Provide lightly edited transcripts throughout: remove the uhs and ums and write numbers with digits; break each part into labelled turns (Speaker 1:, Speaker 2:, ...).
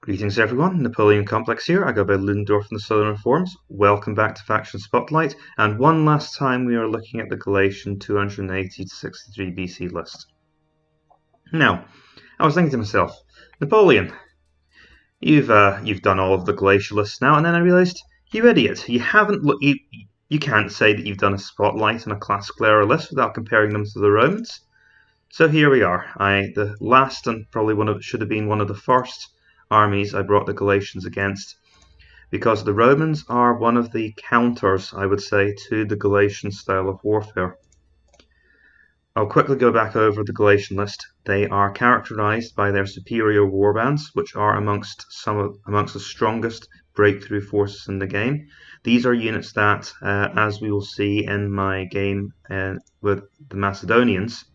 Speaker 1: Greetings everyone, Napoleon Complex here. I go by Ludendorff in the Southern Reforms. Welcome back to Faction Spotlight, and one last time we are looking at the Galatian 280 to 63 BC list. Now, I was thinking to myself, Napoleon, you've done all of the Galatia lists now, and then I realised, you idiot, you can't say that you've done a Spotlight on a classical era list without comparing them to the Romans. So here we are. The last and probably should have been one of the first armies I brought the Galatians against, because the Romans are one of the counters, I would say, to the Galatian style of warfare. I'll quickly go back over the Galatian list. They are characterised by their superior warbands, which are amongst the strongest breakthrough forces in the game. These are units that, as we will see in my game with the Macedonians,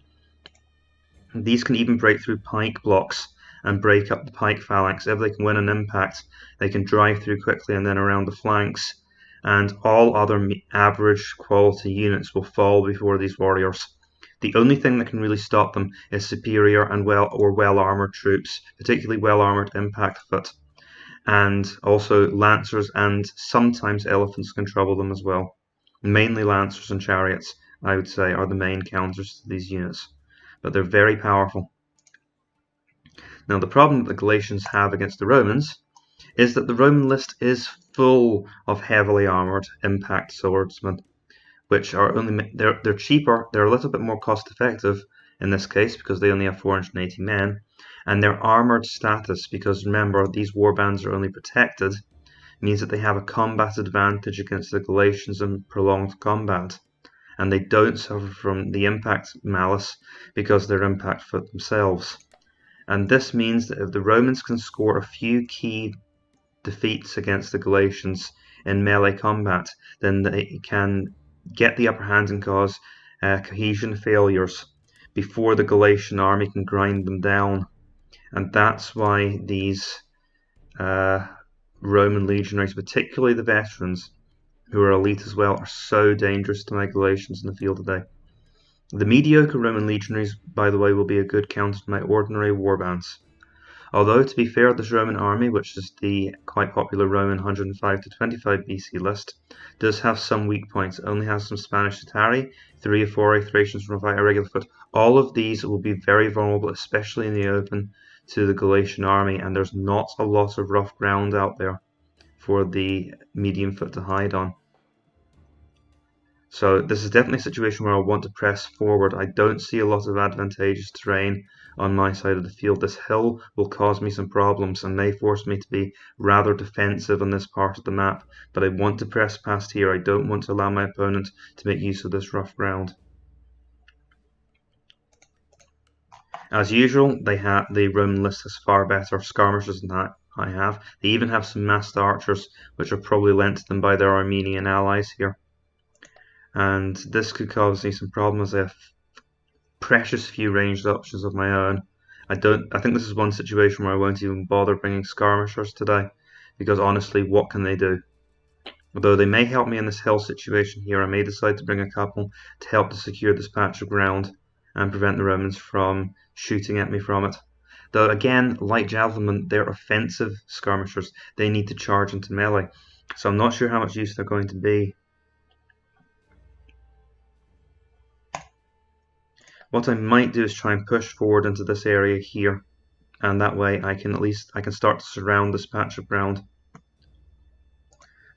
Speaker 1: these can even break through pike blocks and break up the pike phalanx. If they can win an impact, they can drive through quickly and then around the flanks, and all other average quality units will fall before these warriors. The only thing that can really stop them is superior and well-armoured troops, particularly well-armoured impact foot, and also lancers and sometimes elephants can trouble them as well. Mainly lancers and chariots, I would say, are the main counters to these units, but they're very powerful. Now, the problem that the Galatians have against the Romans is that the Roman list is full of heavily armoured impact swordsmen, which are they're cheaper, they're a little bit more cost effective in this case because they only have 480 men, and their armoured status, because remember these warbands are only protected, means that they have a combat advantage against the Galatians in prolonged combat, and they don't suffer from the impact malus because they're impact foot themselves. And this means that if the Romans can score a few key defeats against the Galatians in melee combat, then they can get the upper hand and cause cohesion failures before the Galatian army can grind them down. And that's why these Roman legionaries, particularly the veterans, who are elite as well, are so dangerous to my Galatians in the field today. The mediocre Roman legionaries, by the way, will be a good counter to my ordinary warbands. Although, to be fair, this Roman army, which is the quite popular Roman 105 to 25 BC list, does have some weak points. It only has some Spanish Tatari, 3 or 4 Thracians from a irregular foot. All of these will be very vulnerable, especially in the open, to the Galatian army, and there's not a lot of rough ground out there for the medium foot to hide on. So this is definitely a situation where I want to press forward. I don't see a lot of advantageous terrain on my side of the field. This hill will cause me some problems and may force me to be rather defensive on this part of the map, but I want to press past here. I don't want to allow my opponent to make use of this rough ground. As usual, the Roman list has far better skirmishers than I have. They even have some massed archers, which are probably lent to them by their Armenian allies here. And this could cause me some problems. I have precious few ranged options of my own. I think this is one situation where I won't even bother bringing skirmishers today, because honestly, what can they do? Although they may help me in this hill situation here, I may decide to bring a couple to help to secure this patch of ground and prevent the Romans from shooting at me from it. Though again, like javelinmen, they're offensive skirmishers. They need to charge into melee, so I'm not sure how much use they're going to be. What I might do is try and push forward into this area here, and that way I can start to surround this patch of ground.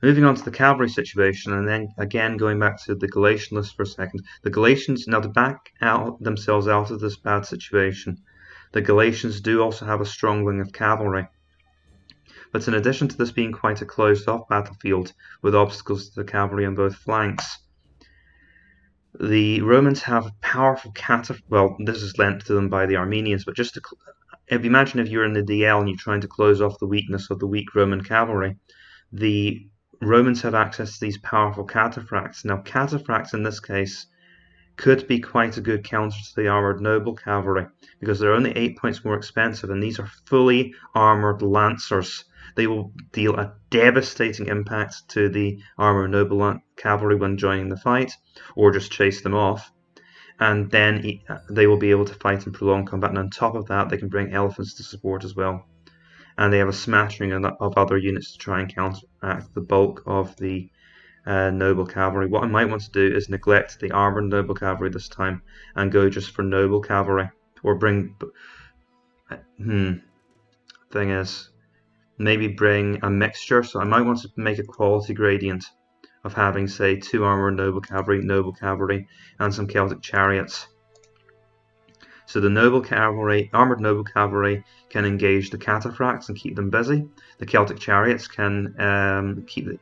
Speaker 1: Moving on to the cavalry situation, and then again going back to the Galatian list for a second. The Galatians, now to back themselves out of this bad situation, the Galatians do also have a strong wing of cavalry. But in addition to this being quite a closed off battlefield with obstacles to the cavalry on both flanks, the Romans have powerful well, this is lent to them by the Armenians, but just if you imagine if you're in the DL and you're trying to close off the weakness of the weak Roman cavalry, the Romans have access to these powerful cataphracts. Now, cataphracts in this case could be quite a good counter to the armoured noble cavalry, because they're only 8 points more expensive, and these are fully armoured lancers. They will deal a devastating impact to the armoured noble cavalry when joining the fight, or just chase them off. And then they will be able to fight in prolonged combat, and on top of that, they can bring elephants to support as well. and they have a smattering of other units to try and counteract the bulk of the noble cavalry. What I might want to do is neglect the armoured noble cavalry this time and go just for noble cavalry, or bring. Thing is, maybe bring a mixture. So I might want to make a quality gradient of having, say, 2 armoured noble cavalry, and some Celtic chariots. So the armoured noble cavalry can engage the cataphracts and keep them busy. The Celtic chariots can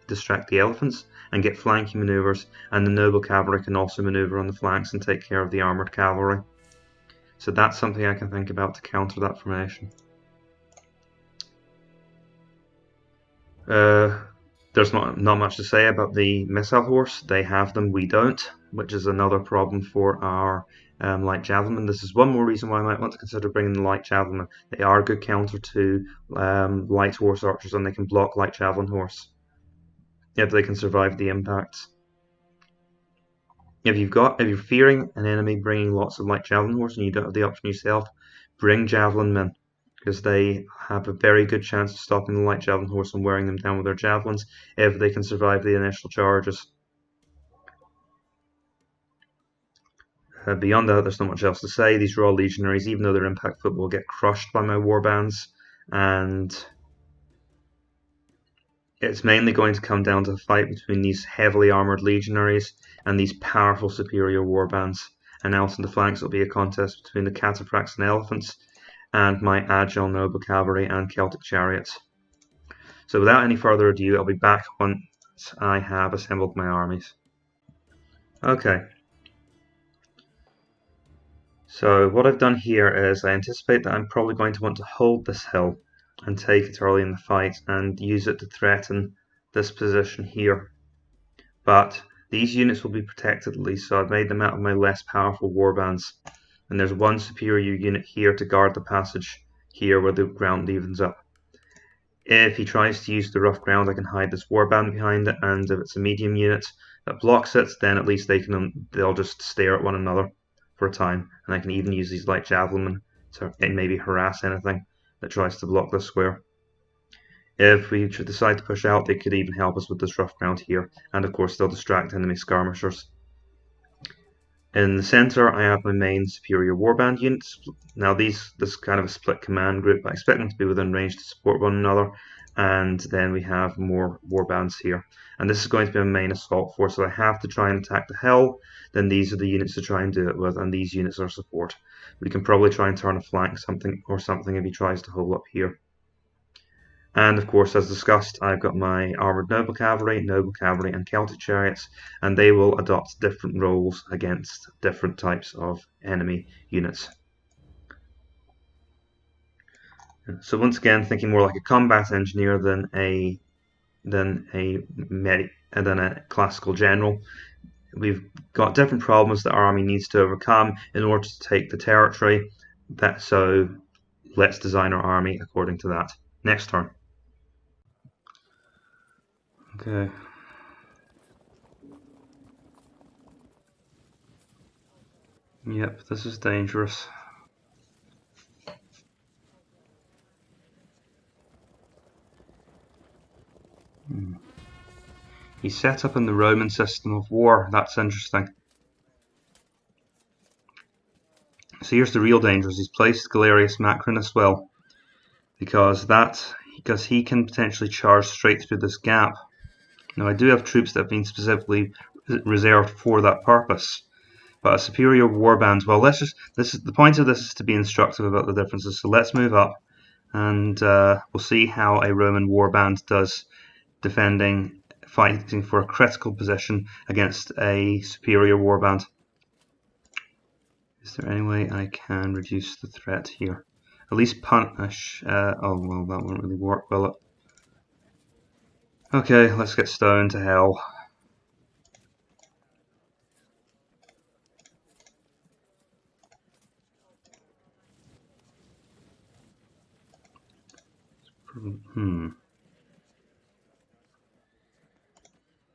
Speaker 1: distract the elephants and get flanking manoeuvres, and the noble cavalry can also manoeuvre on the flanks and take care of the armoured cavalry. So that's something I can think about to counter that formation. There's not much to say about the missile horse. They have them, we don't, which is another problem for our light javelin. This is one more reason why I might want to consider bringing the light javelin. They are a good counter to light horse archers, and they can block light javelin horse if they can survive the impacts. If you're fearing an enemy bringing lots of light javelin horse and you don't have the option yourself, bring javelin men, because they have a very good chance of stopping the light javelin horse and wearing them down with their javelins if they can survive the initial charges. Beyond that, there's not much else to say. These raw legionaries, even though they're impact foot, will get crushed by my warbands, and it's mainly going to come down to a fight between these heavily armoured legionaries and these powerful superior warbands. And out on the flanks, it'll be a contest between the cataphracts and elephants, and my agile noble cavalry and Celtic chariots. So without any further ado, I'll be back once I have assembled my armies. Okay. So what I've done here is I anticipate that I'm probably going to want to hold this hill and take it early in the fight and use it to threaten this position here. But these units will be protected at least, so I've made them out of my less powerful warbands. And there's one superior unit here to guard the passage here where the ground evens up. If he tries to use the rough ground, I can hide this warband behind it, and if it's a medium unit that blocks it, then at least they'll just stare at one another for a time, and I can even use these light javelin to maybe harass anything that tries to block this square. If we should decide to push out, they could even help us with this rough ground here, and of course they'll distract enemy skirmishers. In the center, I have my main superior warband units. Now this is kind of a split command group. I expect them to be within range to support one another, and then we have more warbands here. And this is going to be a main assault force, so I have to try and attack the hill. Then these are the units to try and do it with, and these units are support. We can probably try and turn a flank something if he tries to hold up here. And of course, as discussed, I've got my armoured noble cavalry, and Celtic chariots, and they will adopt different roles against different types of enemy units. So once again, thinking more like a combat engineer than a classical general. We've got different problems that our army needs to overcome in order to take the territory. So let's design our army according to that. Next turn. Okay. Yep, this is dangerous. He's set up in the Roman system of war. That's interesting. So here's the real danger. He's placed Galerius Macrinus well, because he can potentially charge straight through this gap. Now I do have troops that have been specifically reserved for that purpose, but a superior warband. Well, the point of this is to be instructive about the differences. So let's move up, and we'll see how a Roman warband does fighting for a critical position against a superior warband. Is there any way I can reduce the threat here? At least punish. Oh well, that won't really work, will it? Okay, let's get stoned to hell.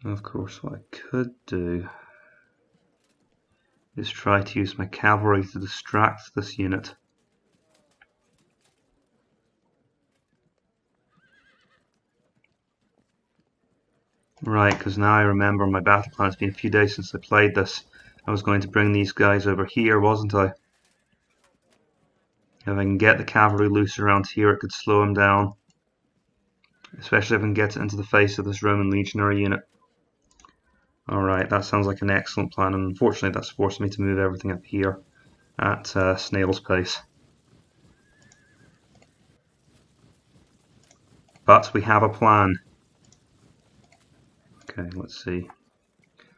Speaker 1: Of course, what I could do is try to use my cavalry to distract this unit. Right, because now I remember my battle plan. It's been a few days since I played this. I was going to bring these guys over here, wasn't I? If I can get the cavalry loose around here, it could slow them down. Especially if I can get it into the face of this Roman legionary unit. Alright, that sounds like an excellent plan, and unfortunately that's forced me to move everything up here at snail's pace. But we have a plan. Okay, let's see.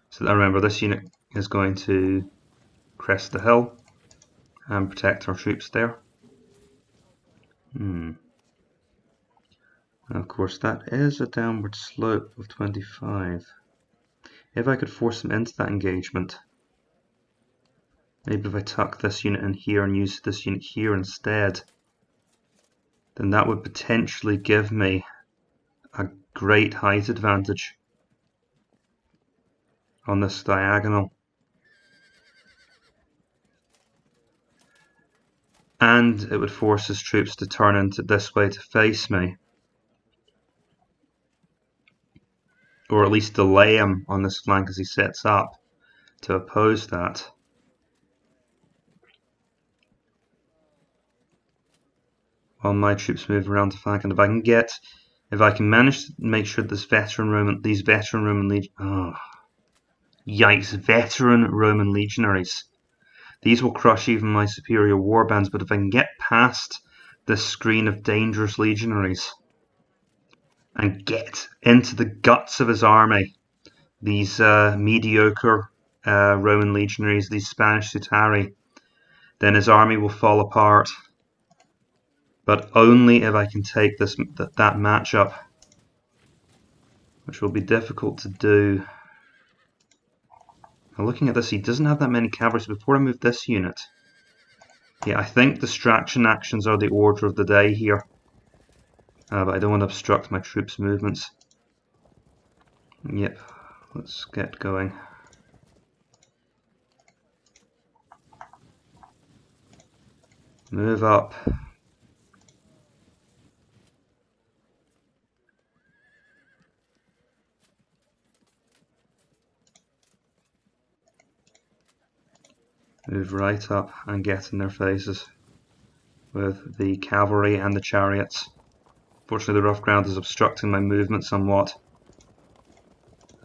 Speaker 1: So remember, this unit is going to crest the hill and protect our troops there. And of course that is a downward slope of 25. If I could force them into that engagement, maybe if I tuck this unit in here and use this unit here instead, then that would potentially give me a great height advantage on this diagonal. And it would force his troops to turn into this way to face me. Or at least delay him on this flank as he sets up to oppose that. While my troops move around to flank, and if I can manage to make sure these veteran Roman legionaries. These will crush even my superior warbands, but if I can get past this screen of dangerous legionaries and get into the guts of his army, these mediocre Roman legionaries, these Spanish Sutari, then his army will fall apart. But only if I can take that matchup, which will be difficult to do. Now looking at this, he doesn't have that many cavalry, so before I move this unit, yeah, I think distraction actions are the order of the day here. But I don't want to obstruct my troops' movements. Yep, let's get going. Move up. Move right up and get in their faces with the cavalry and the chariots. Fortunately, the rough ground is obstructing my movement somewhat.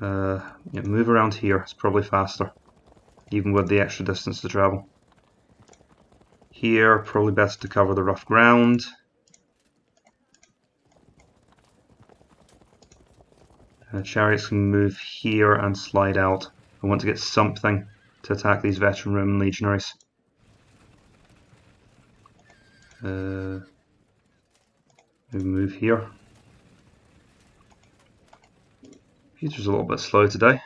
Speaker 1: Yeah, move around here, it's probably faster, even with the extra distance to travel. Here, probably best to cover the rough ground. Chariots can move here and slide out. I want to get something to attack these veteran Roman legionaries. We move here. Computer's a little bit slow today.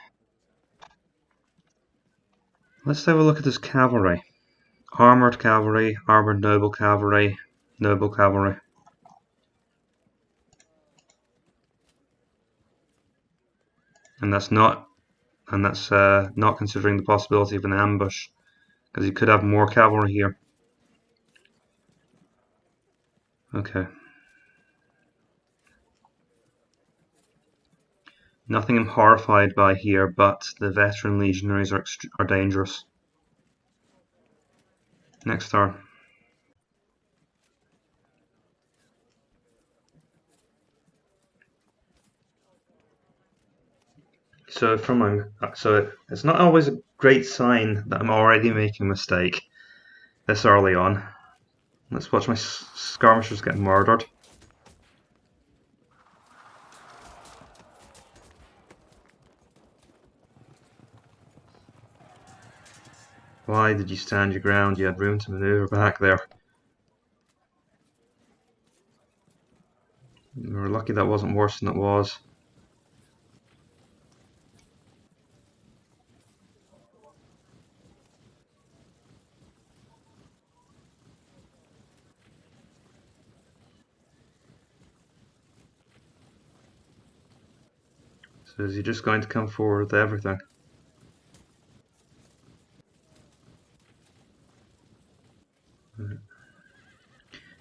Speaker 1: Let's have a look at this cavalry. Armoured cavalry, armoured noble cavalry, noble cavalry. And that's not considering the possibility of an ambush, because you could have more cavalry here. Okay. Nothing I'm horrified by here, but the veteran legionaries are dangerous. Next turn. So it's not always a great sign that I'm already making a mistake this early on. Let's watch my skirmishers get murdered. Why did you stand your ground? You had room to maneuver back there. We were lucky that wasn't worse than it was. So is he just going to come forward with everything?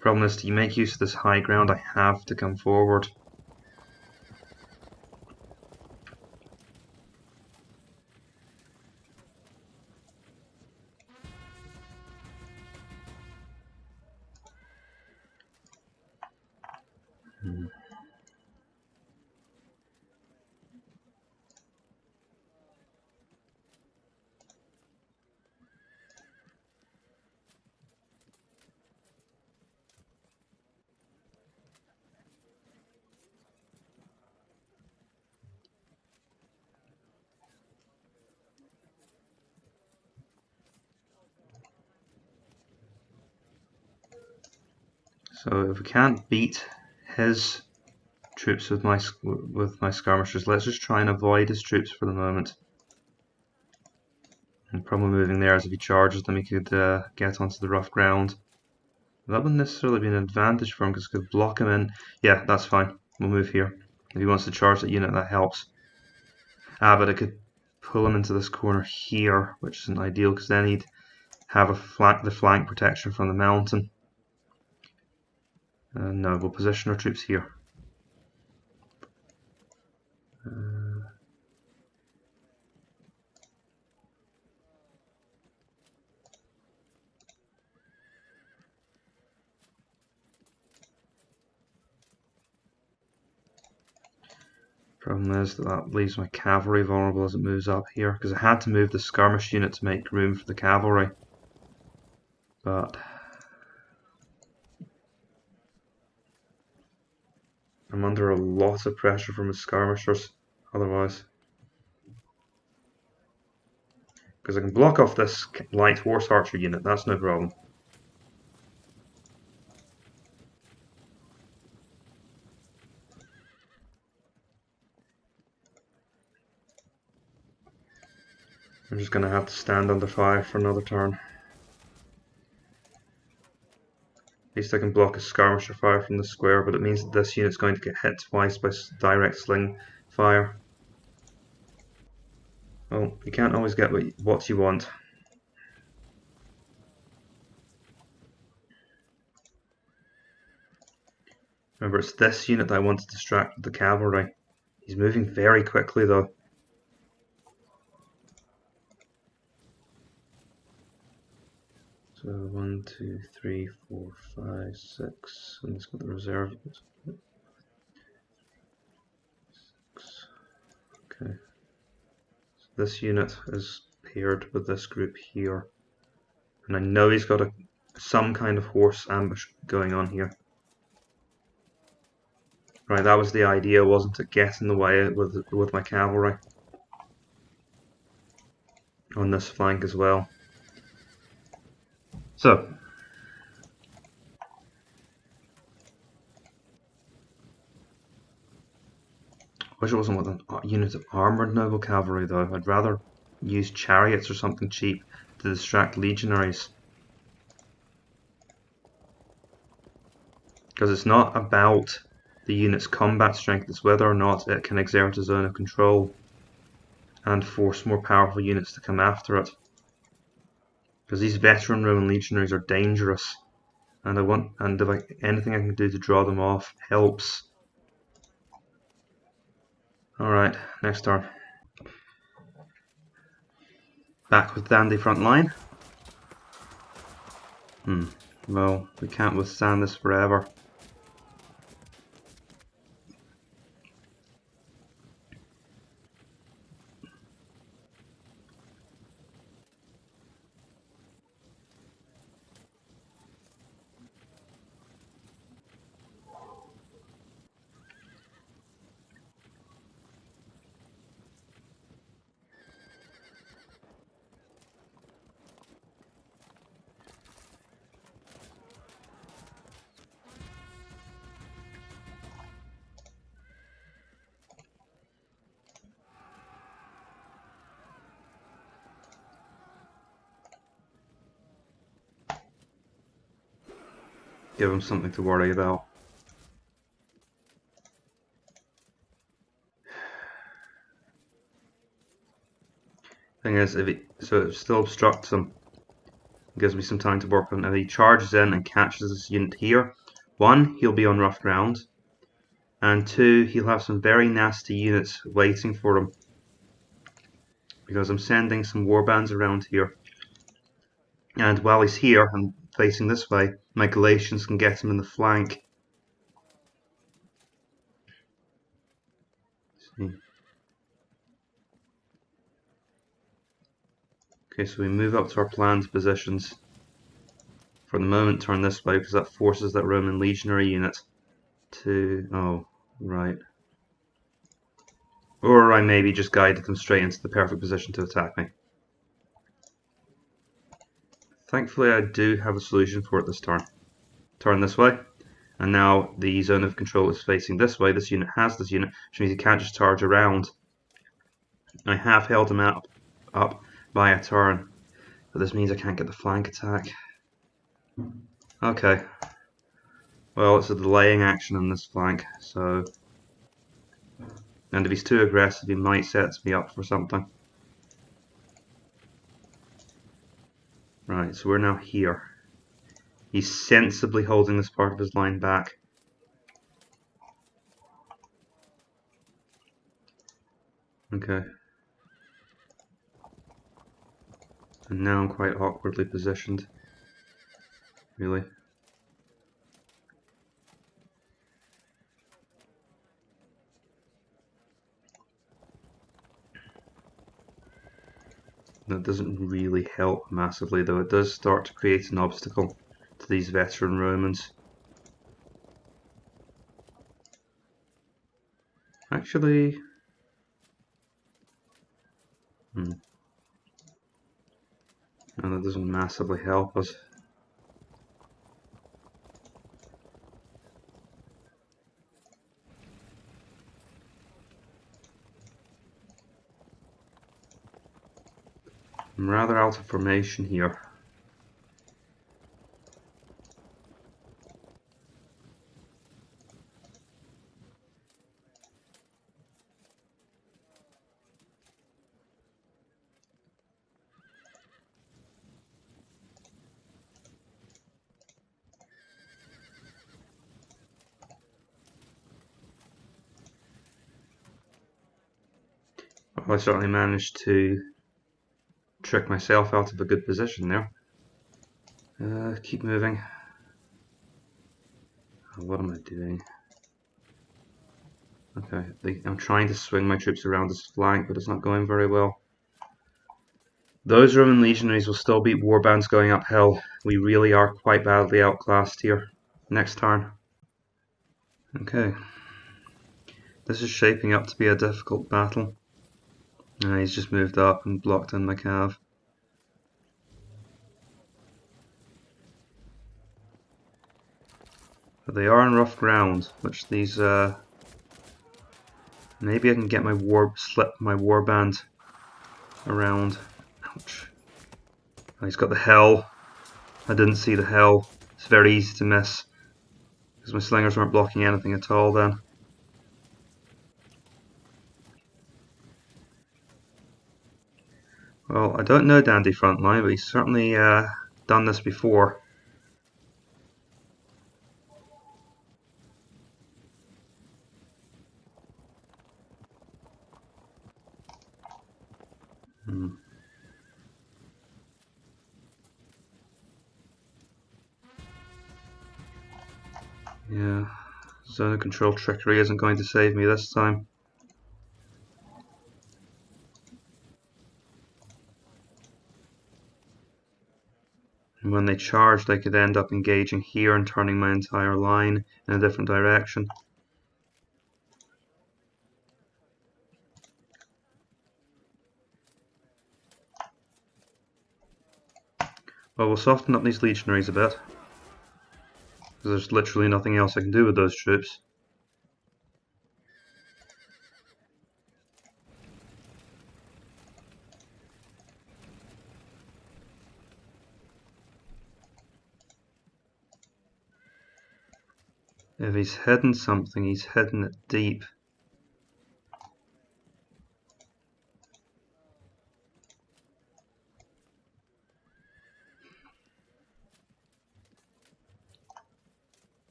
Speaker 1: Problem is, to make use of this high ground, I have to come forward. So if we can't beat his troops with my skirmishers, let's just try and avoid his troops for the moment. And the problem moving there is if he charges them, he could get onto the rough ground. That wouldn't necessarily be an advantage for him because it could block him in. Yeah, that's fine. We'll move here. If he wants to charge that unit, that helps. But it could pull him into this corner here, which isn't ideal because then he'd have the flank protection from the mountain. No, we'll position our troops here. Problem is that leaves my cavalry vulnerable as it moves up here, because I had to move the skirmish unit to make room for the cavalry. But I'm under a lot of pressure from the skirmishers otherwise. Because I can block off this light horse archer unit, that's no problem. I'm just going to have to stand under fire for another turn. At least I can block a skirmisher fire from the square, but it means that this unit's going to get hit twice by direct sling fire. Well, you can't always get what you want. Remember, it's this unit that I want to distract with the cavalry. He's moving very quickly though. So 1, 2, 3, 4, 5, 6, and let's get the reserve. 6. Okay. So this unit is paired with this group here, and I know he's got some kind of horse ambush going on here. Right, that was the idea, wasn't it? Get in the way with my cavalry on this flank as well. So, I wish it wasn't with a unit of armoured noble cavalry though. I'd rather use chariots or something cheap to distract legionaries. Because it's not about the unit's combat strength, it's whether or not it can exert a zone of control and force more powerful units to come after it. Because these veteran Roman legionaries are dangerous, and anything I can do to draw them off helps. Alright, next turn. Back with DandyFrontline. Well, we can't withstand this forever. Give him something to worry about. Thing is, so it still obstructs him. It gives me some time to work on. If he charges in and catches this unit here, 1, he'll be on rough ground, and 2, he'll have some very nasty units waiting for him. Because I'm sending some warbands around here. And while he's here and facing this way, my Galatians can get him in the flank. Okay, so we move up to our planned positions. For the moment, turn this way because that forces that Roman legionary unit to... oh, right. Or I maybe just guided them straight into the perfect position to attack me. Thankfully, I do have a solution for it this turn. Turn this way, and now the zone of control is facing this way. This unit has this unit, which means he can't just charge around. I have held him up by a turn, but this means I can't get the flank attack. Okay. Well, it's a delaying action on this flank, so... and if he's too aggressive, he might set me up for something. Right, so we're now here. He's sensibly holding this part of his line back. Okay. And now I'm quite awkwardly positioned. Really. That doesn't really help massively, though it does start to create an obstacle to these veteran Romans. Actually... no, that doesn't massively help us. I'm rather out of formation here. Well, I certainly managed to trick myself out of a good position there. Keep moving. What am I doing? Okay, I'm trying to swing my troops around this flank, but it's not going very well. Those Roman legionaries will still beat warbands going uphill. We really are quite badly outclassed here. Next turn. Okay. This is shaping up to be a difficult battle. He's just moved up and blocked in my cav. But they are on rough ground, which these maybe I can get slip my warband around. Ouch. Oh, he's got the hell. I didn't see the hell. It's very easy to miss because my slingers weren't blocking anything at all then. Well, I don't know DandyFrontline, but he's certainly done this before. Yeah, zone of control trickery isn't going to save me this time. And when they charged, I could end up engaging here and turning my entire line in a different direction. Well, we'll soften up these legionaries a bit, because there's literally nothing else I can do with those troops. If he's hidden something, he's hidden it deep.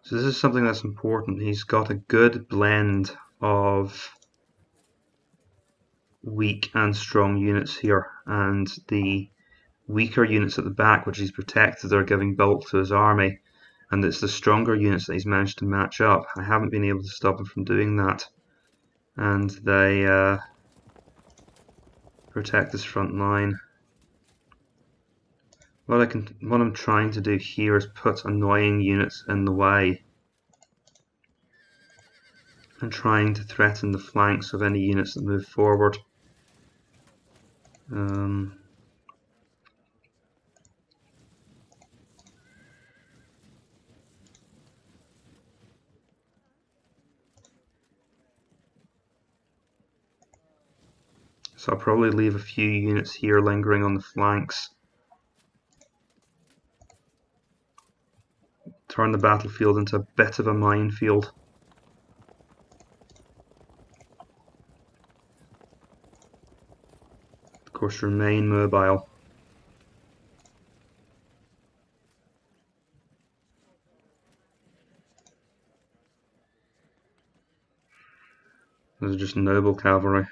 Speaker 1: So this is something that's important. He's got a good blend of weak and strong units here, and the weaker units at the back, which he's protected, are giving bulk to his army, and it's the stronger units that he's managed to match up. I haven't been able to stop him from doing that, and they protect this front line. What I'm trying to do here is put annoying units in the way and trying to threaten the flanks of any units that move forward. So I'll probably leave a few units here lingering on the flanks. Turn the battlefield into a bit of a minefield. Of course, remain mobile. Those are just noble cavalry.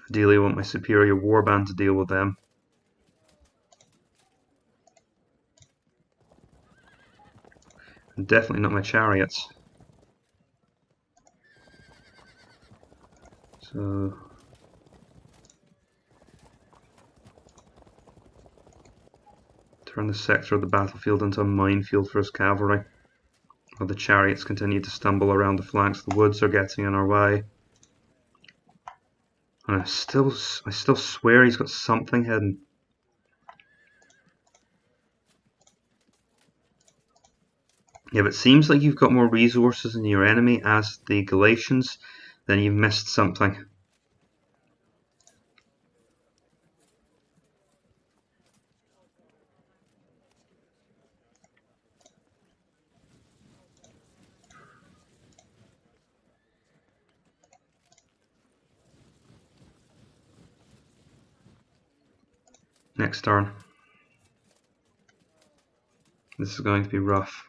Speaker 1: Ideally, I want my superior warband to deal with them. And definitely not my chariots. So turn the sector of the battlefield into a minefield for his cavalry, while the chariots continue to stumble around the flanks. The woods are getting in our way. And I still swear he's got something hidden. If it seems like you've got more resources than your enemy as the Galatians, then you've missed something. Next turn. This is going to be rough.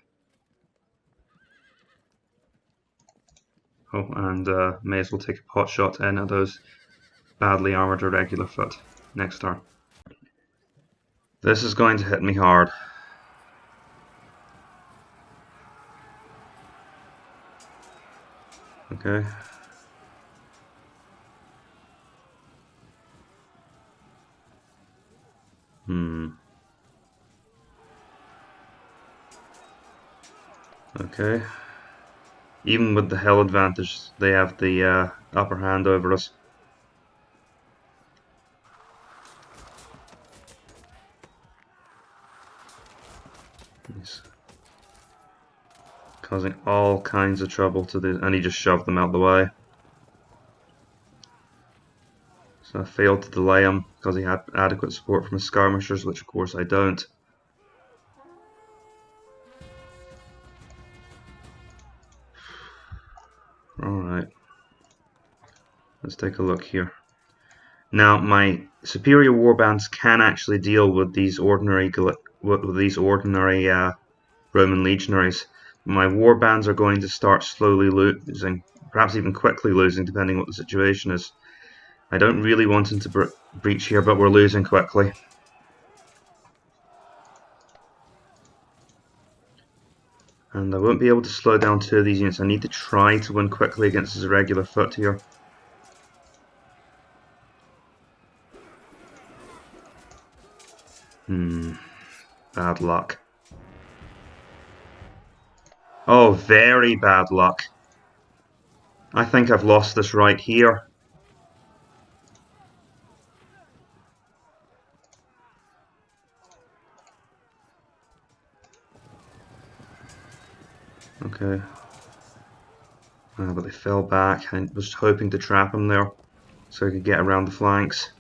Speaker 1: Oh, and may as well take a pot shot in at those badly armoured irregular foot. Next turn. This is going to hit me hard. Okay. Okay. Even with the hell advantage, they have the upper hand over us. He's causing all kinds of trouble to the, and he just shoved them out the way. So I failed to delay him because he had adequate support from his skirmishers, which of course I don't. Alright. Let's take a look here. Now, my superior warbands can actually deal with these ordinary Roman legionaries. My warbands are going to start slowly losing, perhaps even quickly losing, depending what the situation is. I don't really want him to breach here, but we're losing quickly. And I won't be able to slow down two of these units. I need to try to win quickly against his irregular foot here. Bad luck. Oh, very bad luck. I think I've lost this right here. Okay. But they fell back. I was hoping to trap him there so I could get around the flanks.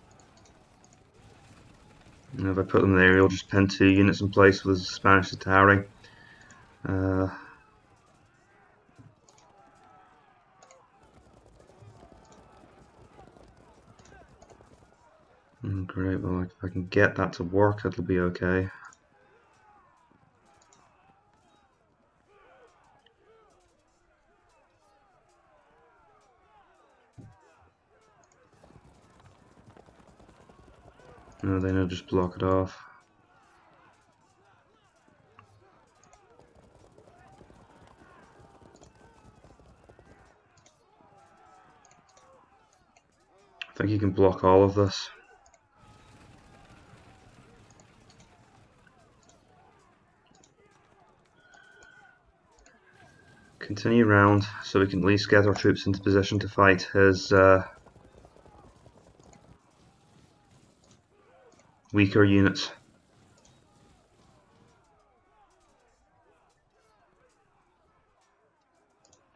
Speaker 1: And if I put them there, he'll just pin two units in place with his Spanish Atari. Great, well, if I can get that to work, it'll be okay. No, then I'll just block it off. I think you can block all of this. Continue round so we can at least get our troops into position to fight his weaker units.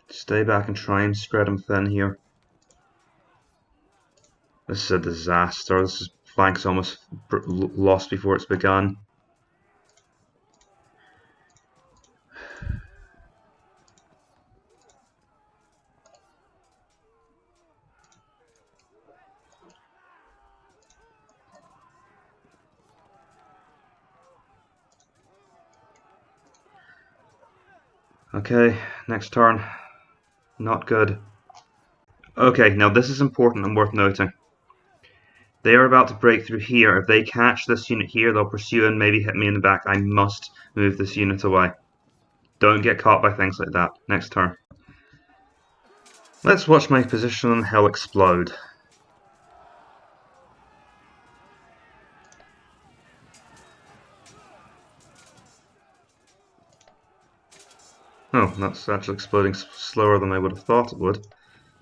Speaker 1: Stay back and try and spread them thin here. This is a disaster. This flank's almost lost before it's begun. Okay, next turn. Not good. Okay, now this is important and worth noting. They are about to break through here. If they catch this unit here, they'll pursue and maybe hit me in the back. I must move this unit away. Don't get caught by things like that. Next turn. Let's watch my position on the hill explode. Oh, that's actually exploding slower than I would have thought it would.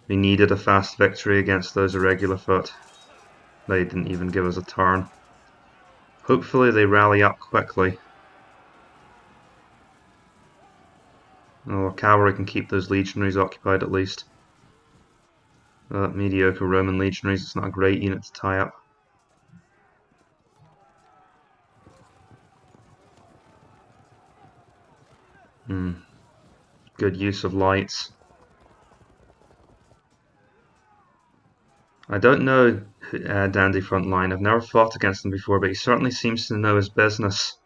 Speaker 1: We needed a fast victory against those irregular foot. They didn't even give us a turn. Hopefully they rally up quickly. Oh, our cavalry can keep those legionaries occupied at least. Mediocre Roman legionaries, it's not a great unit to tie up. Good use of lights. I don't know DandyFrontline. I've never fought against him before, but he certainly seems to know his business.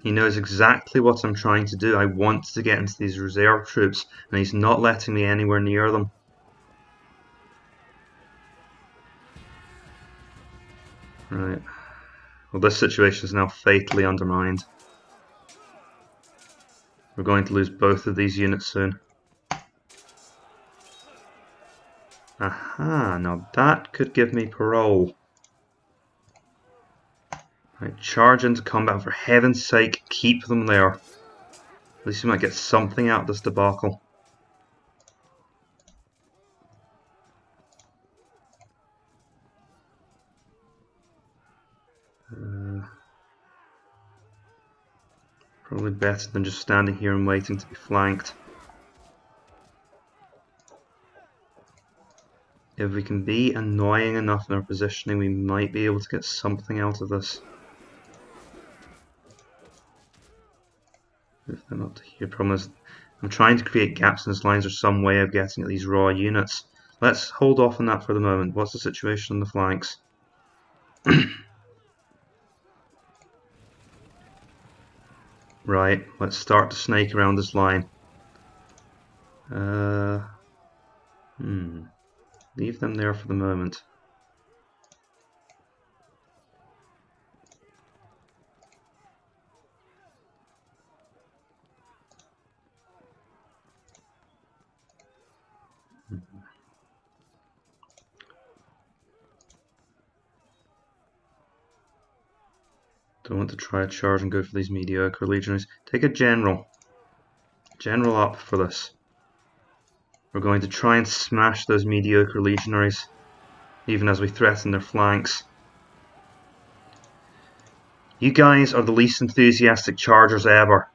Speaker 1: He knows exactly what I'm trying to do. I want to get into these reserve troops, and he's not letting me anywhere near them. Right. Well, this situation is now fatally undermined. We're going to lose both of these units soon. Aha, now that could give me parole. Right, charge into combat, for heaven's sake, keep them there. At least we might get something out of this debacle. Probably better than just standing here and waiting to be flanked. If we can be annoying enough in our positioning, we might be able to get something out of this. If they're not here, problem is, I'm trying to create gaps in his lines or some way of getting at these raw units. Let's hold off on that for the moment. What's the situation on the flanks? Right, let's start to snake around this line. Leave them there for the moment. Don't want to try a charge and go for these mediocre legionaries. Take a general. General up for this. We're going to try and smash those mediocre legionaries, even as we threaten their flanks. You guys are the least enthusiastic chargers ever.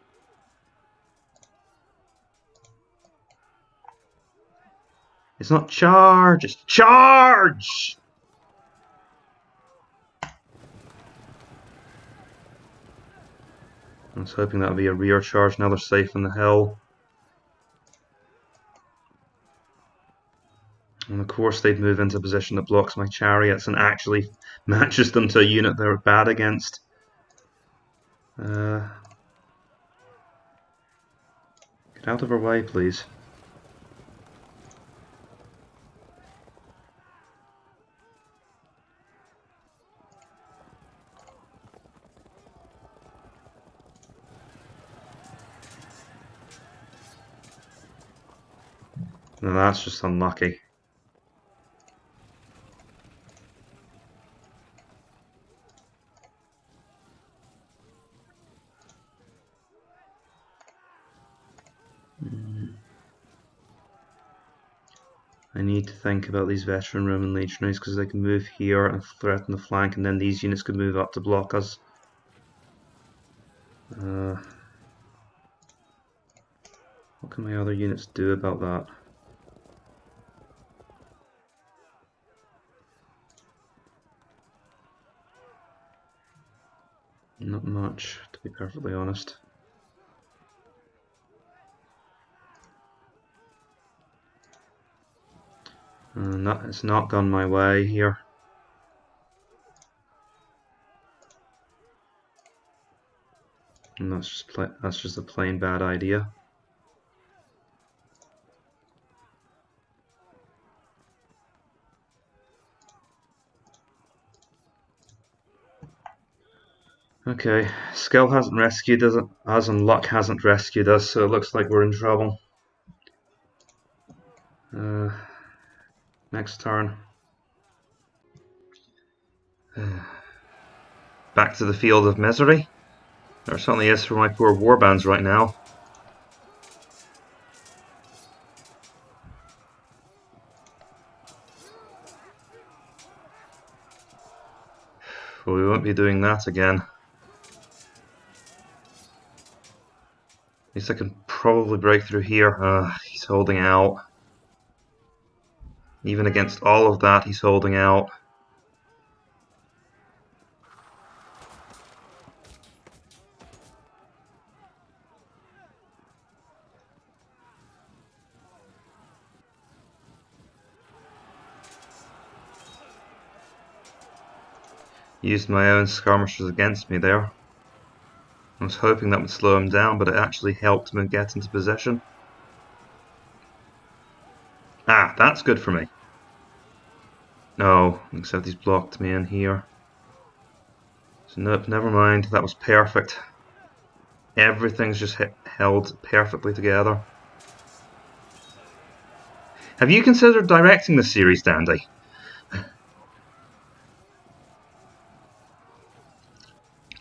Speaker 1: It's not charge, it's charge! I was hoping that would be a rear charge. Now they're safe on the hill. And of course they'd move into a position that blocks my chariots and actually matches them to a unit they're bad against. Get out of our way, please. Now that's just unlucky. I need to think about these veteran Roman legionaries because they can move here and threaten the flank, and then these units could move up to block us. What can my other units do about that? Not much, to be perfectly honest. It's not gone my way here. And that's just a plain bad idea. Okay, skill hasn't rescued us, as in luck hasn't rescued us, so it looks like we're in trouble. Next turn. Back to the field of misery. There certainly is for my poor warbands right now. Well, we won't be doing that again. At least I can probably break through here. He's holding out. Even against all of that, he's holding out. Used my own skirmishers against me there. I was hoping that would slow him down, but it actually helped him get into position. Ah, that's good for me. No, except he's blocked me in here. So nope, never mind, that was perfect. Everything's just held perfectly together. Have you considered directing the series, Dandy?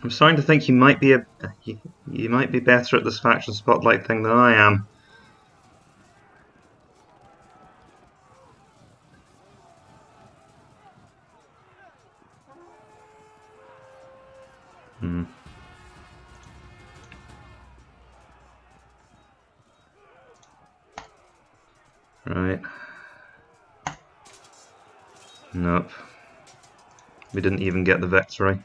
Speaker 1: I'm starting to think you might be better at this faction spotlight thing than I am. Right. Nope. We didn't even get the victory.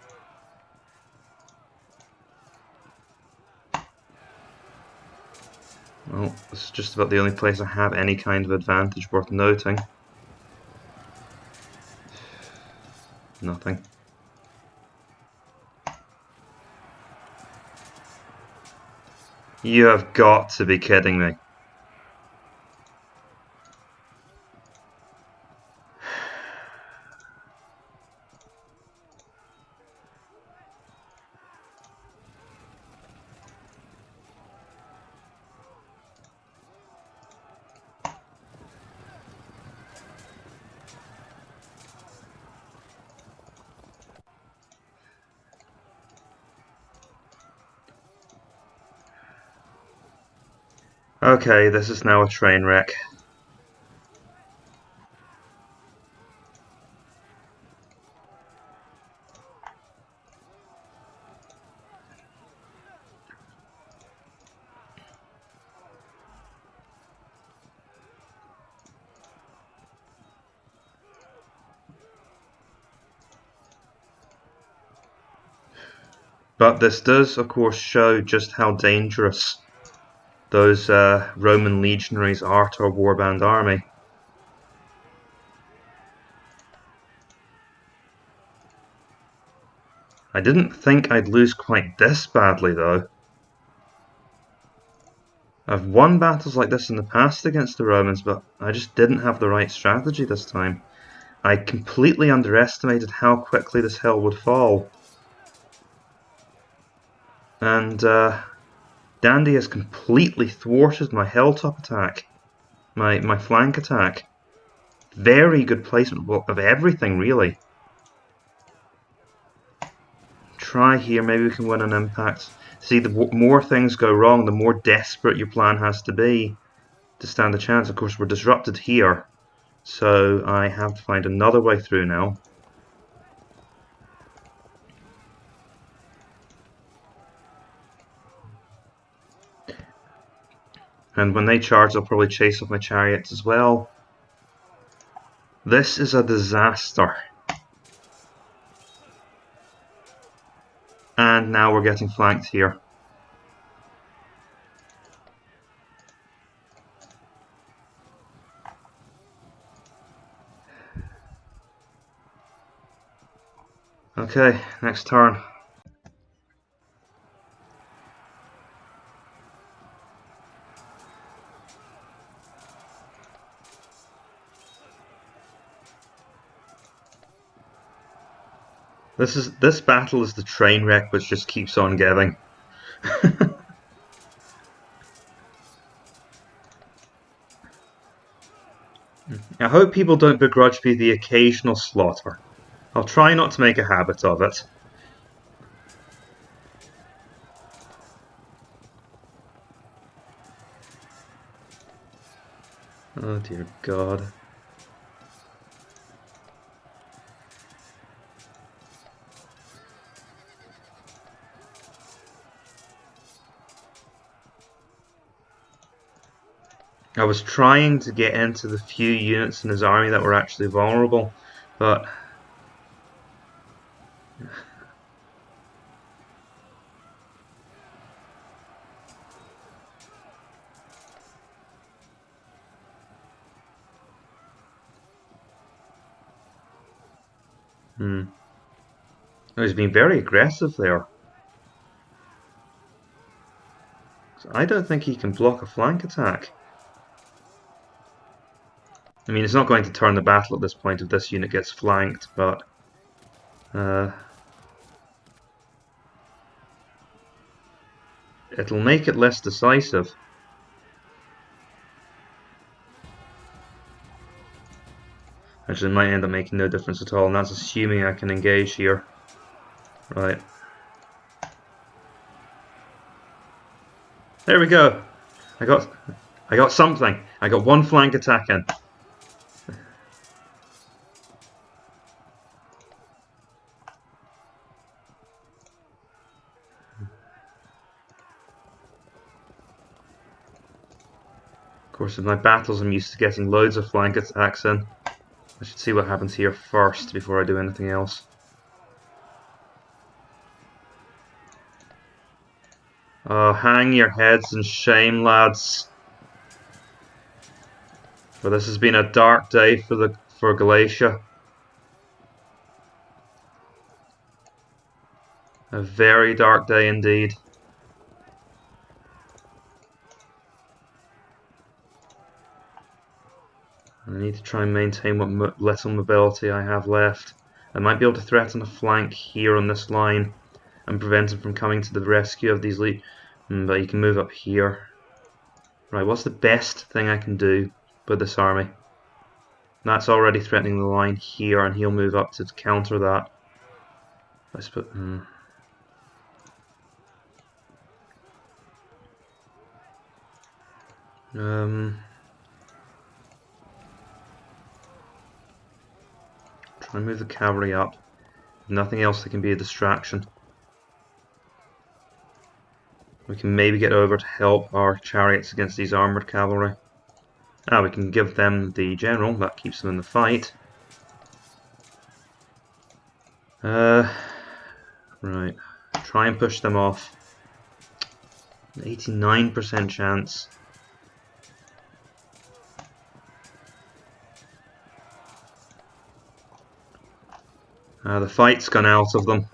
Speaker 1: Well, this is just about the only place I have any kind of advantage worth noting. Nothing. You have got to be kidding me. Okay, this is now a train wreck. But this does, of course, show just how dangerous those Roman legionaries are to a warband army. I didn't think I'd lose quite this badly, though. I've won battles like this in the past against the Romans, but I just didn't have the right strategy this time. I completely underestimated how quickly this hill would fall. And Dandy has completely thwarted my hilltop attack. my flank attack. Very good placement of everything, really. Try here, maybe we can win an impact. See, the more things go wrong, the more desperate your plan has to be to stand a chance. Of course, we're disrupted here, so I have to find another way through now. And when they charge, I'll probably chase off my chariots as well. This is a disaster. And now we're getting flanked here. Okay, next turn. This battle is the train wreck which just keeps on giving. I hope people don't begrudge me the occasional slaughter. I'll try not to make a habit of it. Oh dear God. I was trying to get into the few units in his army that were actually vulnerable, but he's been very aggressive there. I don't think he can block a flank attack. I mean, it's not going to turn the battle at this point if this unit gets flanked, but it'll make it less decisive. Actually, it might end up making no difference at all, and that's assuming I can engage here. Right. There we go. I got something. I got one flank attack in. Of course, in my battles I'm used to getting loads of flank attacks in. I should see what happens here first before I do anything else. Oh, hang your heads in shame, lads. But this has been a dark day for Galatia. A very dark day indeed. I need to try and maintain what little mobility I have left. I might be able to threaten a flank here on this line and prevent him from coming to the rescue of these but you can move up here. Right, what's the best thing I can do with this army? That's already threatening the line here, and he'll move up to counter that. Let's put... Try and move the cavalry up. If nothing else that can be a distraction. We can maybe get over to help our chariots against these armoured cavalry. We can give them the general, that keeps them in the fight. Right, try and push them off. 89% chance. The fight's gone out of them.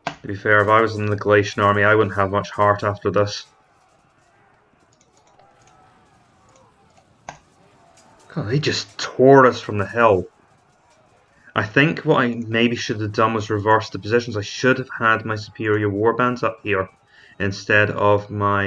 Speaker 1: To be fair, if I was in the Galatian army, I wouldn't have much heart after this. God, they just tore us from the hill. I think what I maybe should have done was reverse the positions. I should have had my superior warbands up here instead of my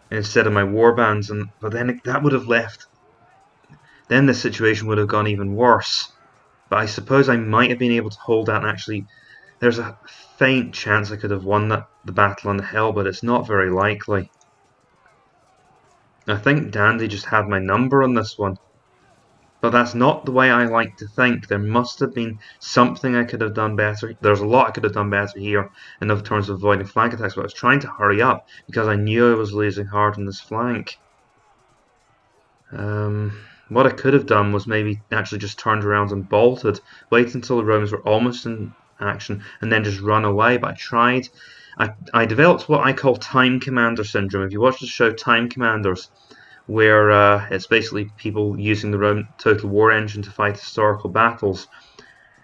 Speaker 1: warbands, but then that would have left. Then the situation would have gone even worse. But I suppose I might have been able to hold out, and actually, there's a faint chance I could have won the battle on the hill, but it's not very likely. I think Dandy just had my number on this one. But that's not the way I like to think. There must have been something I could have done better. There's a lot I could have done better here in terms of avoiding flank attacks, but I was trying to hurry up because I knew I was losing hard on this flank. What I could have done was maybe actually just turned around and bolted, wait until the Romans were almost in action, and then just run away. But I tried. I developed what I call time commander syndrome. If you watch the show Time Commanders, where it's basically people using the Roman Total War engine to fight historical battles,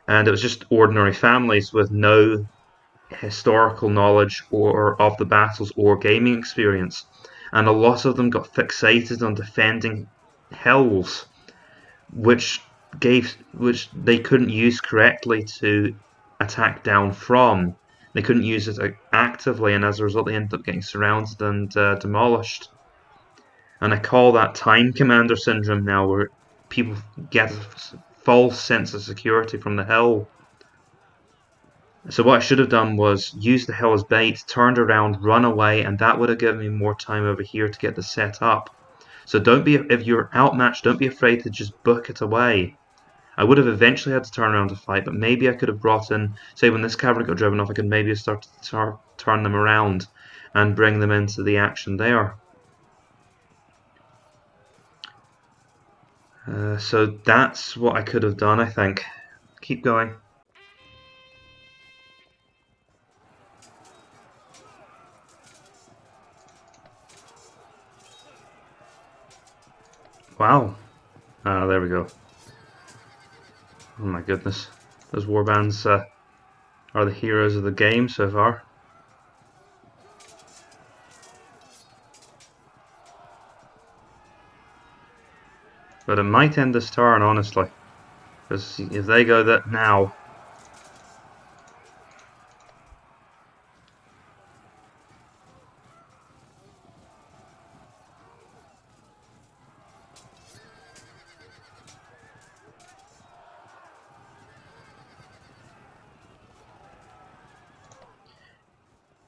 Speaker 1: and it was just ordinary families with no historical knowledge or of the battles or gaming experience, and a lot of them got fixated on defending hills, which they couldn't use correctly to attack down from. They couldn't use it actively, and as a result, they ended up getting surrounded and demolished. And I call that time commander syndrome now, where people get a false sense of security from the hill. So what I should have done was use the hill as bait, turned around, run away, and that would have given me more time over here to get the set up. So if you're outmatched, don't be afraid to just book it away. I would have eventually had to turn around to fight, but maybe I could have brought in, say when this cavalry got driven off, I could maybe have started to turn them around and bring them into the action there. So that's what I could have done, I think. Keep going. Wow. There we go. Oh my goodness. Those warbands are the heroes of the game so far. But it might end this turn, honestly. Because if they go that now...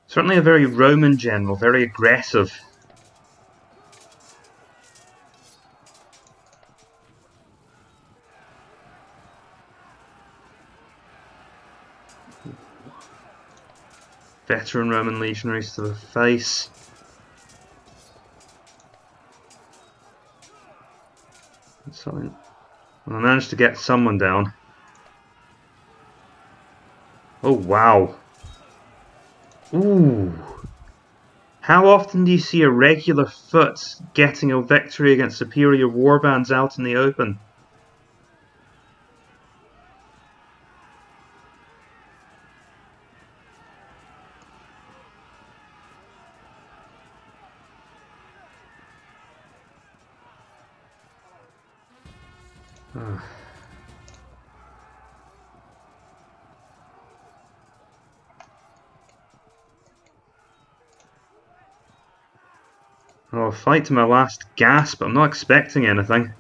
Speaker 1: Certainly a very Roman general, very aggressive. Veteran Roman legionaries to the face. Something. Well, I managed to get someone down. Oh wow. Ooh. How often do you see a regular foot getting a victory against superior warbands out in the open? Oh, fight to my last gasp. I'm not expecting anything.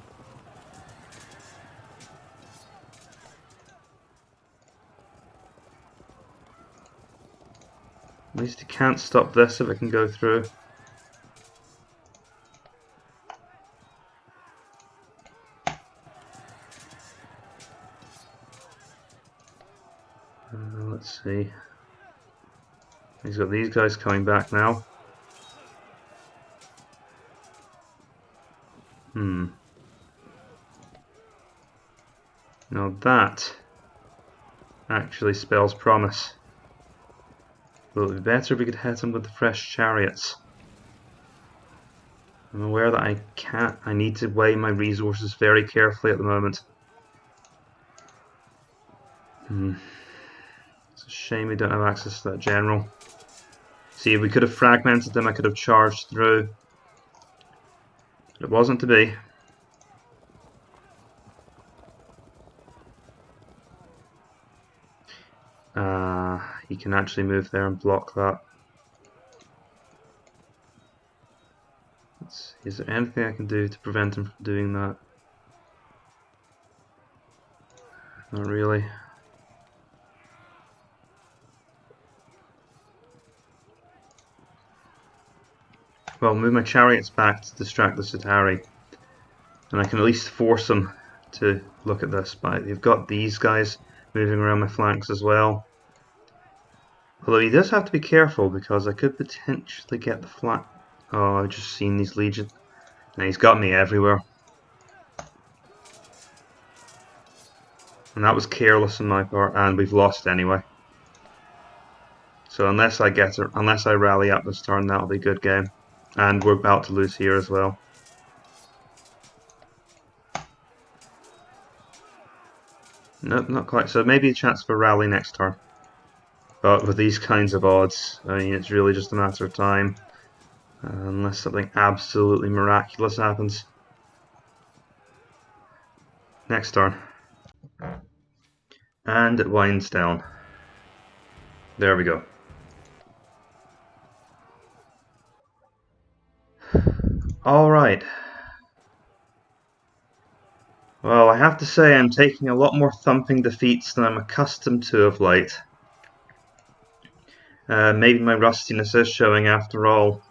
Speaker 1: At least he can't stop this if it can go through. Let's see. He's got these guys coming back now. Now that actually spells promise. But it would be better if we could hit him with the fresh chariots. I'm aware that I need to weigh my resources very carefully at the moment. It's a shame we don't have access to that general. See, we could have fragmented them, I could have charged through. But it wasn't to be. He can actually move there and block that. Is there anything I can do to prevent him from doing that? Not really. Well, move my chariots back to distract the Cetari. And I can at least force them to look at this. But you've got these guys moving around my flanks as well. Although he does have to be careful because I could potentially get the flank. Oh, I've just seen these legions. And he's got me everywhere. And that was careless on my part, and we've lost anyway. So unless I rally up this turn, that'll be a good game. And we're about to lose here as well. Nope, not quite. So maybe a chance for a rally next turn. But with these kinds of odds, I mean, it's really just a matter of time. Unless something absolutely miraculous happens. Next turn. And it winds down. There we go. Alright. Well, I have to say I'm taking a lot more thumping defeats than I'm accustomed to of late. Maybe my rustiness is showing after all.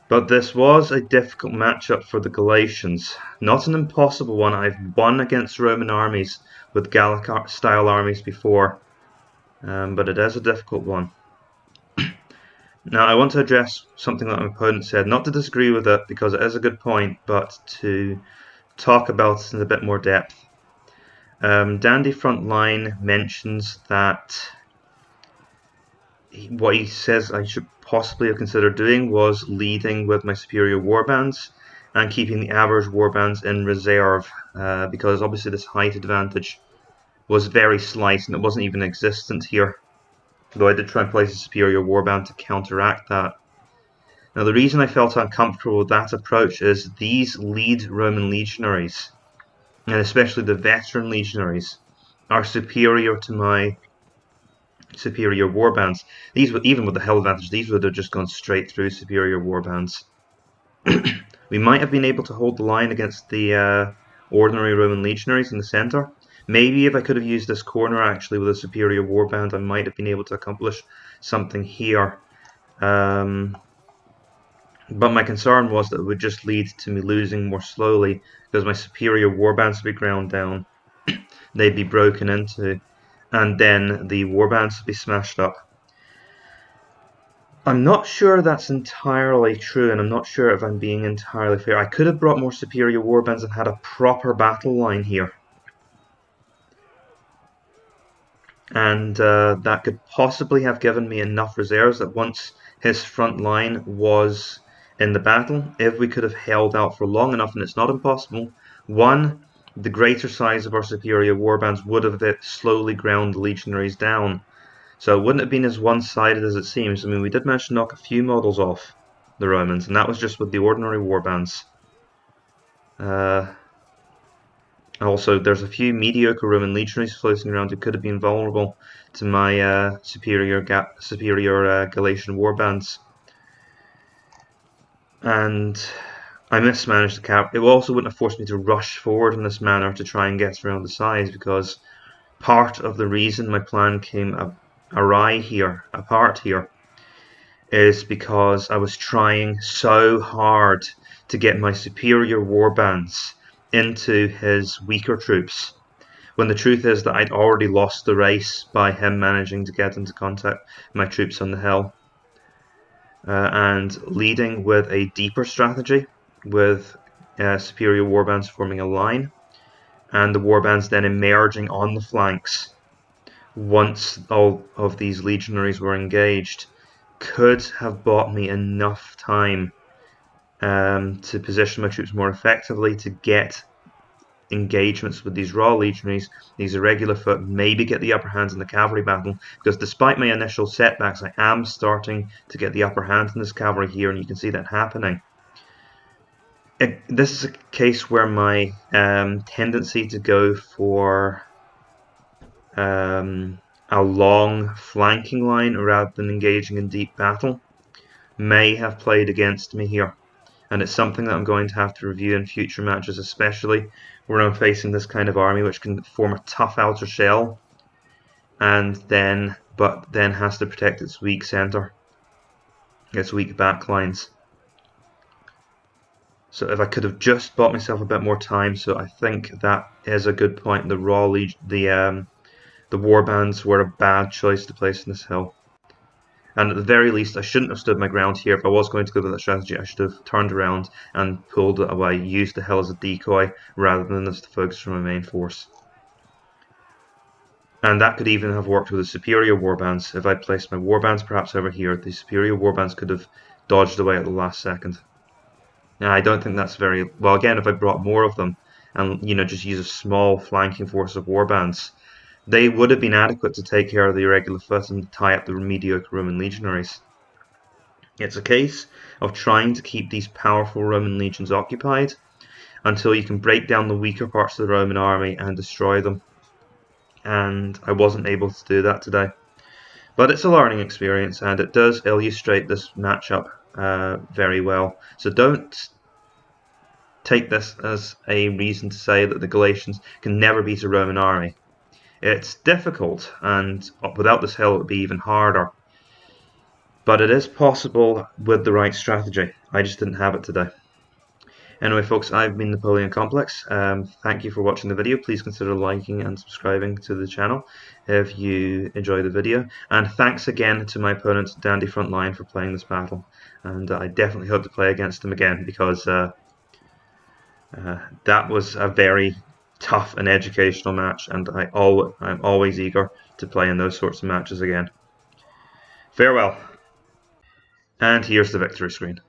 Speaker 1: But this was a difficult matchup for the Galatians. Not an impossible one. I've won against Roman armies with Gallic-style armies before. But it is a difficult one. Now, I want to address something that my opponent said. Not to disagree with it, because it is a good point, but to talk about it in a bit more depth. DandyFrontline mentions that what he says I should possibly have considered doing was leading with my superior warbands and keeping the average warbands in reserve, because obviously this height advantage was very slight and it wasn't even existent here, though I did try and place a superior warband to counteract that. Now the reason I felt uncomfortable with that approach is these lead Roman legionaries, and especially the veteran legionaries, are superior to my superior warbands. These would, even with the hell advantage, these would have just gone straight through superior warbands. We might have been able to hold the line against the ordinary Roman legionaries in the centre. Maybe if I could have used this corner actually with a superior warband, I might have been able to accomplish something here. But my concern was that it would just lead to me losing more slowly, because my superior warbands would be ground down, they'd be broken into, and then the warbands would be smashed up. I'm not sure that's entirely true, and I'm not sure if I'm being entirely fair. I could have brought more superior warbands and had a proper battle line here. And that could possibly have given me enough reserves that once his front line was in the battle, if we could have held out for long enough, and it's not impossible, one, the greater size of our superior warbands would have slowly ground the legionaries down. So it wouldn't have been as one-sided as it seems. I mean, we did manage to knock a few models off the Romans, and that was just with the ordinary warbands. Also, there's a few mediocre Roman legionaries floating around who could have been vulnerable to my superior Galatian warbands. And I mismanaged the cap. It also wouldn't have forced me to rush forward in this manner to try and get around the sides, because part of the reason my plan came apart here, is because I was trying so hard to get my superior warbands into his weaker troops, when the truth is that I'd already lost the race by him managing to get into contact with my troops on the hill. And leading with a deeper strategy, with superior warbands forming a line, and the warbands then emerging on the flanks once all of these legionaries were engaged, could have bought me enough time to position my troops more effectively to get engagements with these raw legionaries, these irregular foot, maybe get the upper hand in the cavalry battle, because despite my initial setbacks, I am starting to get the upper hand in this cavalry here, and you can see that happening. This is a case where my tendency to go for a long flanking line rather than engaging in deep battle may have played against me here. And it's something that I'm going to have to review in future matches, especially where I'm facing this kind of army which can form a tough outer shell but then has to protect its weak centre, its weak backlines. So if I could have just bought myself a bit more time, so I think that is a good point. The warbands were a bad choice to place in this hill. And at the very least, I shouldn't have stood my ground here. If I was going to go with that strategy, I should have turned around and pulled it away, used the hill as a decoy rather than as the focus for my main force. And that could even have worked with the superior warbands. If I placed my warbands perhaps over here, the superior warbands could have dodged away at the last second. Now, I don't think that's very well. Again, if I brought more of them and just use a small flanking force of warbands, they would have been adequate to take care of the irregular foot and tie up the mediocre Roman legionaries. It's a case of trying to keep these powerful Roman legions occupied until you can break down the weaker parts of the Roman army and destroy them. And I wasn't able to do that today. But it's a learning experience, and it does illustrate this matchup very well. So don't take this as a reason to say that the Galatians can never beat a Roman army. It's difficult, and without this hill it would be even harder. But it is possible with the right strategy. I just didn't have it today. Anyway, folks, I've been Napoleon Complex. Thank you for watching the video. Please consider liking and subscribing to the channel if you enjoy the video. And thanks again to my opponent, DandyFrontline, for playing this battle. And I definitely hope to play against him again, because that was a very tough and educational match, and I'm always eager to play in those sorts of matches again. Farewell. And here's the victory screen.